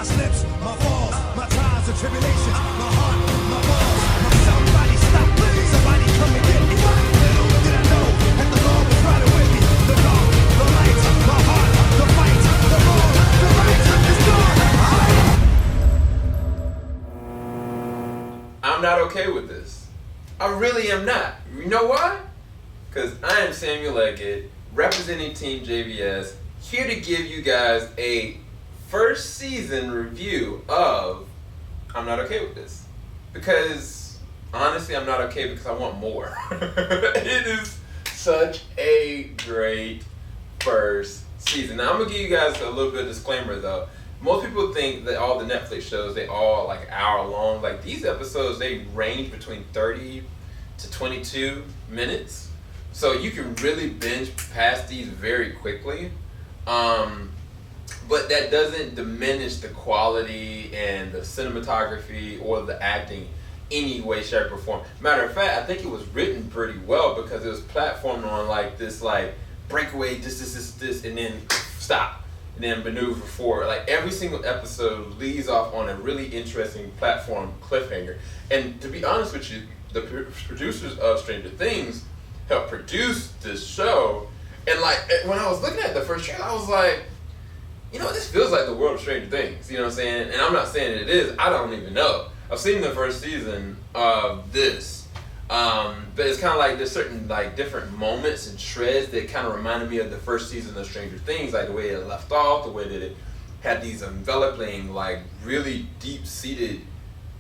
my slips, my falls, my trials and tribulations, my heart, my balls, my somebody stop me, somebody come and get me. Little did I know that the Lord was riding with me. The dark, the light, my heart, the fight, the wrong, the right is gone. I'm not okay with this. I really am not. You know why? Because I am Samuel Leggett, representing Team JVS, here to give you guys a first season review of I'm Not Okay With This. Because, honestly, I'm not okay because I want more. It is such a great first season. Now, I'm going to give you guys a little bit of disclaimer, though. Most people think that all the Netflix shows, they all like an hour long. Like these episodes, they range between 30 to 22 minutes. So you can really binge past these very quickly. But that doesn't diminish the quality and the cinematography or the acting any way, shape, or form. Matter of fact, I think it was written pretty well because it was platformed on like this like breakaway, this, and then stop. And then maneuver forward. Like every single episode leads off on a really interesting platform cliffhanger. And to be honest with you, the producers of Stranger Things helped produce this show. And like when I was looking at the first trailer, I was like, you know, this feels like the world of Stranger Things. You know what I'm saying? And I'm not saying it is. I don't even know. I've seen the first season of this. But it's kind of like there's certain like different moments and shreds that kind of reminded me of the first season of Stranger Things, like the way it left off, the way that it had these enveloping, like really deep-seated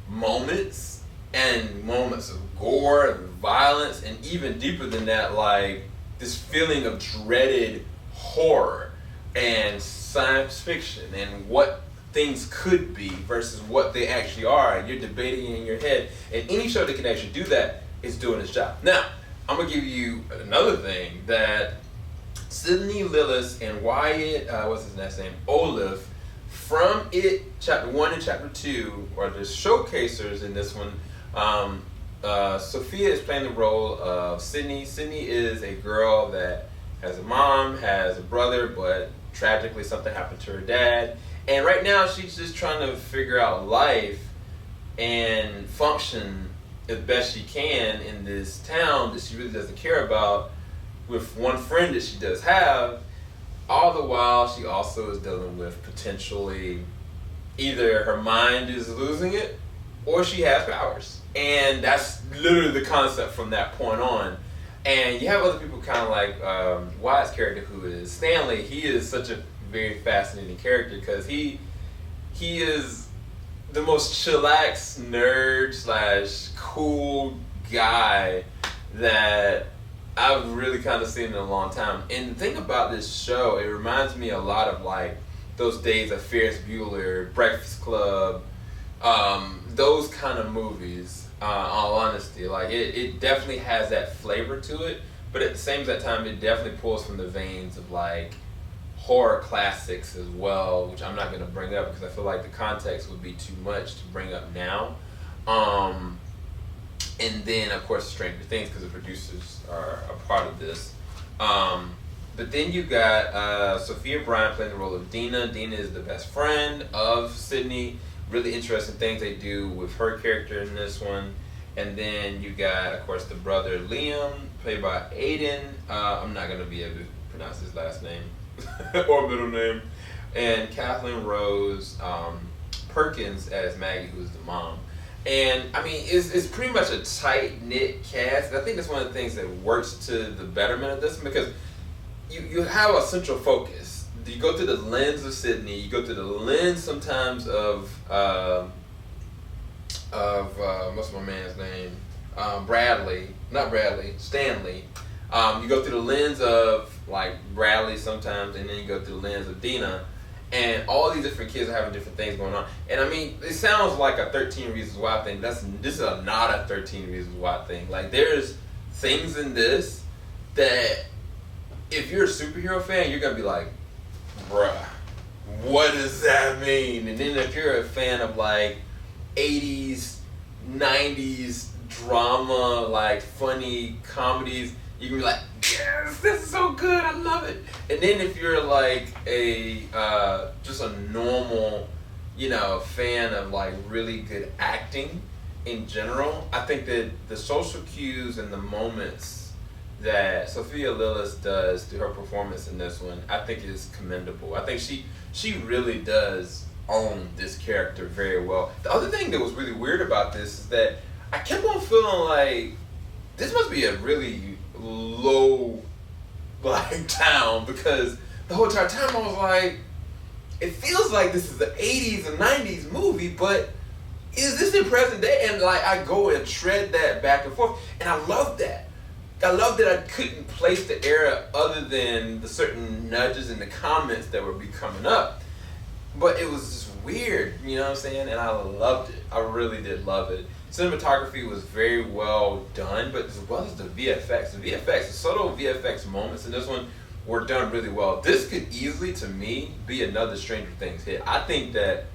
moments and moments of gore and violence, and even deeper than that, like this feeling of dreaded horror and science fiction and what things could be versus what they actually are, and you're debating in your head. And any show that can actually do that is doing its job. Now, I'm gonna give you another thing that Sydney, Lillis, and Wyatt, what's his last name, Oleff, from It Chapter 1 and Chapter 2 are the showcasers in this one. Sophia is playing the role of Sydney. Sydney is a girl that has a mom, has a brother, but tragically something happened to her dad. And right now she's just trying to figure out life and function as best she can in this town that she really doesn't care about with one friend that she does have. All the while she also is dealing with potentially either her mind is losing it or she has powers. And that's literally the concept from that point on. And you have other people kind of like Wyatt's character, who is Stanley. He is such a very fascinating character because he is the most chillax nerd / cool guy that I've really kind of seen in a long time. And the thing about this show, it reminds me a lot of like those days of Ferris Bueller, Breakfast Club, those kind of movies. All honesty, like it definitely has that flavor to it, but at the same time, it definitely pulls from the veins of like horror classics as well, which I'm not going to bring up because I feel like the context would be too much to bring up now. And then, of course, Stranger Things, because the producers are a part of this. But then you got Sophia Bryant playing the role of Dina. Dina is the best friend of Sydney. Really interesting things they do with her character in this one. And then you got, of course, the brother Liam, played by Aiden. I'm not going to be able to pronounce his last name or middle name. And Kathleen Rose Perkins as Maggie, who's the mom. And I mean, it's pretty much a tight-knit cast. And I think that's one of the things that works to the betterment of this, because you have a central focus. You go through the lens of Sydney. You go through the lens sometimes of what's my man's name? Stanley. You go through the lens of like Bradley sometimes, and then you go through the lens of Dina. And all these different kids are having different things going on. And I mean, it sounds like a 13 Reasons Why thing. This is not a 13 Reasons Why thing. Like, there's things in this that if you're a superhero fan, you're going to be like, bruh, what does that mean? And then if you're a fan of like 80s, 90s drama, like funny comedies, you can be like, yes, this is so good, I love it. And then if you're like a just a normal fan of like really good acting in general. I think that the social cues and the moments that Sophia Lillis does through her performance in this one, I think is commendable. I think she really does own this character very well. The other thing that was really weird about this is that I kept on feeling like this must be a really low like town, because the whole entire time I was like, it feels like this is an 80s and 90s movie, but is this in present day? And like I go and tread that back and forth, and I love that. I love that I couldn't place the era other than the certain nudges in the comments that would be coming up. But it was just weird, you know what I'm saying? And I loved it. I really did love it. Cinematography was very well done, but as well as the VFX. The subtle VFX moments in this one were done really well. This could easily, to me, be another Stranger Things hit. I think that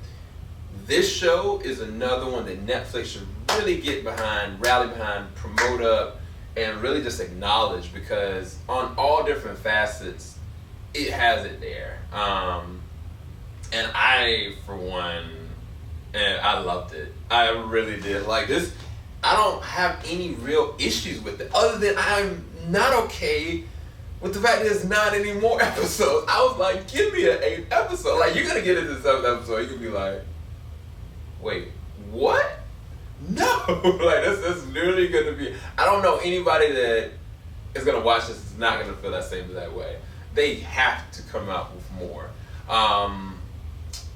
this show is another one that Netflix should really get behind, rally behind, promote up, and really just acknowledge, because on all different facets, it has it there. And I, for one, and I loved it. I really did. Like this, I don't have any real issues with it, other than I'm not okay with the fact that there's not any more episodes. I was like, give me an 8th episode. Like, you're gonna get into the 7th episode, you can be like, wait, what? No. Like, that's literally gonna be, I don't know anybody that is gonna watch this is not gonna feel that same that way. They have to come out with more.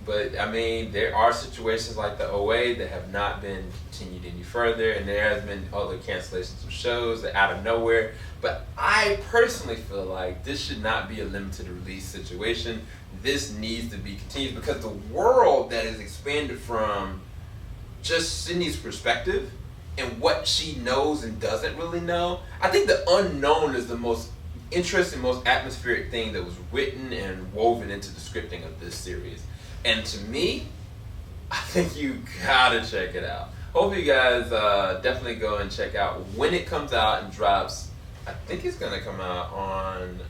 But I mean, there are situations like the OA that have not been continued any further, and there has been other cancellations of shows that out of nowhere. But I personally feel like this should not be a limited release situation. This needs to be continued, because the world that is expanded from just Sydney's perspective and what she knows and doesn't really know. I think the unknown is the most interesting, most atmospheric thing that was written and woven into the scripting of this series. And to me, I think you gotta check it out. Hope you guys definitely go and check out when it comes out and drops. I think it's gonna come out on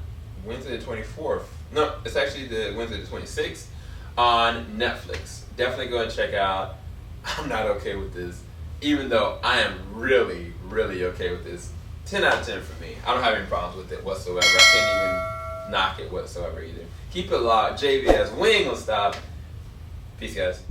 Wednesday the 24th. No, it's actually the Wednesday the 26th on Netflix. Definitely go and check out. I'm not okay with this, even though I am really, really okay with this. 10 out of 10 for me. I don't have any problems with it whatsoever. I can't even knock it whatsoever either. Keep it locked. JVS, we ain't gonna stop. Peace, guys.